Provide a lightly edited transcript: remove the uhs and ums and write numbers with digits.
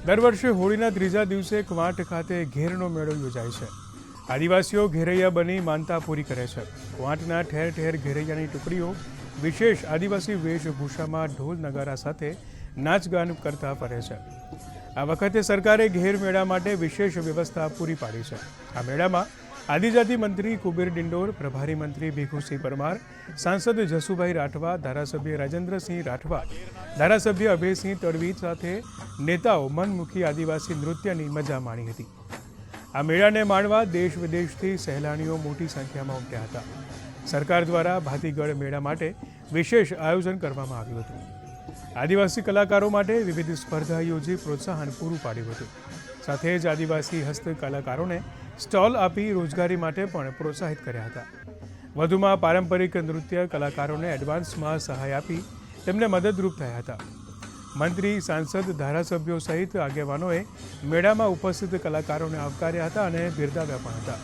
દર વર્ષે હોળીના ત્રીજા દિવસે કવાંટ ખાતે ઘેરનો મેળો યોજાય છે। આદિવાસીઓ ઘેરૈયા બની માનતા પૂરી કરે છે। કવાંટના ઠેર ઠેર ઘેરૈયાની ટુકડીઓ વિશેષ આદિવાસી વેશભૂષામાં ઢોલ નગારા સાથે નાચગાન કરતા ફરે છે। આ વખતે સરકારે ઘેર મેળા માટે વિશેષ વ્યવસ્થા પૂરી પાડી છે। આ મેળામાં આદિજાતિ મંત્રી કુબેર ડિંડોર, પ્રભારી મંત્રી ભીખુસિંહ પરમાર, સાંસદ જસુભાઈ રાઠવા, ધારાસભ્ય રાજેન્દ્રસિંહ રાઠવા, ધારાસભ્ય અભયસિંહ તડવી સાથે નેતાઓ મનમુખી આદિવાસી નૃત્યની મજા માણી હતી। આ મેળાને માણવા દેશ વિદેશથી સહેલાણીઓ મોટી સંખ્યામાં ઉમટ્યા હતા। સરકાર દ્વારા ભાતીગળ મેળા માટે વિશેષ આયોજન કરવામાં આવ્યું હતું। આદિવાસી કલાકારો માટે વિવિધ સ્પર્ધા યોજી પ્રોત્સાહન પૂરું પાડ્યું હતું। સાથે જ આદિવાસી હસ્તકલાકારોને સ્ટોલ આપી રોજગારી માટે પણ પ્રોત્સાહિત કર્યા હતા। વધુમાં પારંપરિક નૃત્ય કલાકારોને એડવાન્સમાં સહાય આપી તેમને મદદરૂપ થયા હતા। મંત્રી, સાંસદ, ધારાસભ્યો સહિત આગેવાનોએ મેળામાં ઉપસ્થિત કલાકારોને આવકાર્યા હતા અને બિરદાવ્યા પણ હતા।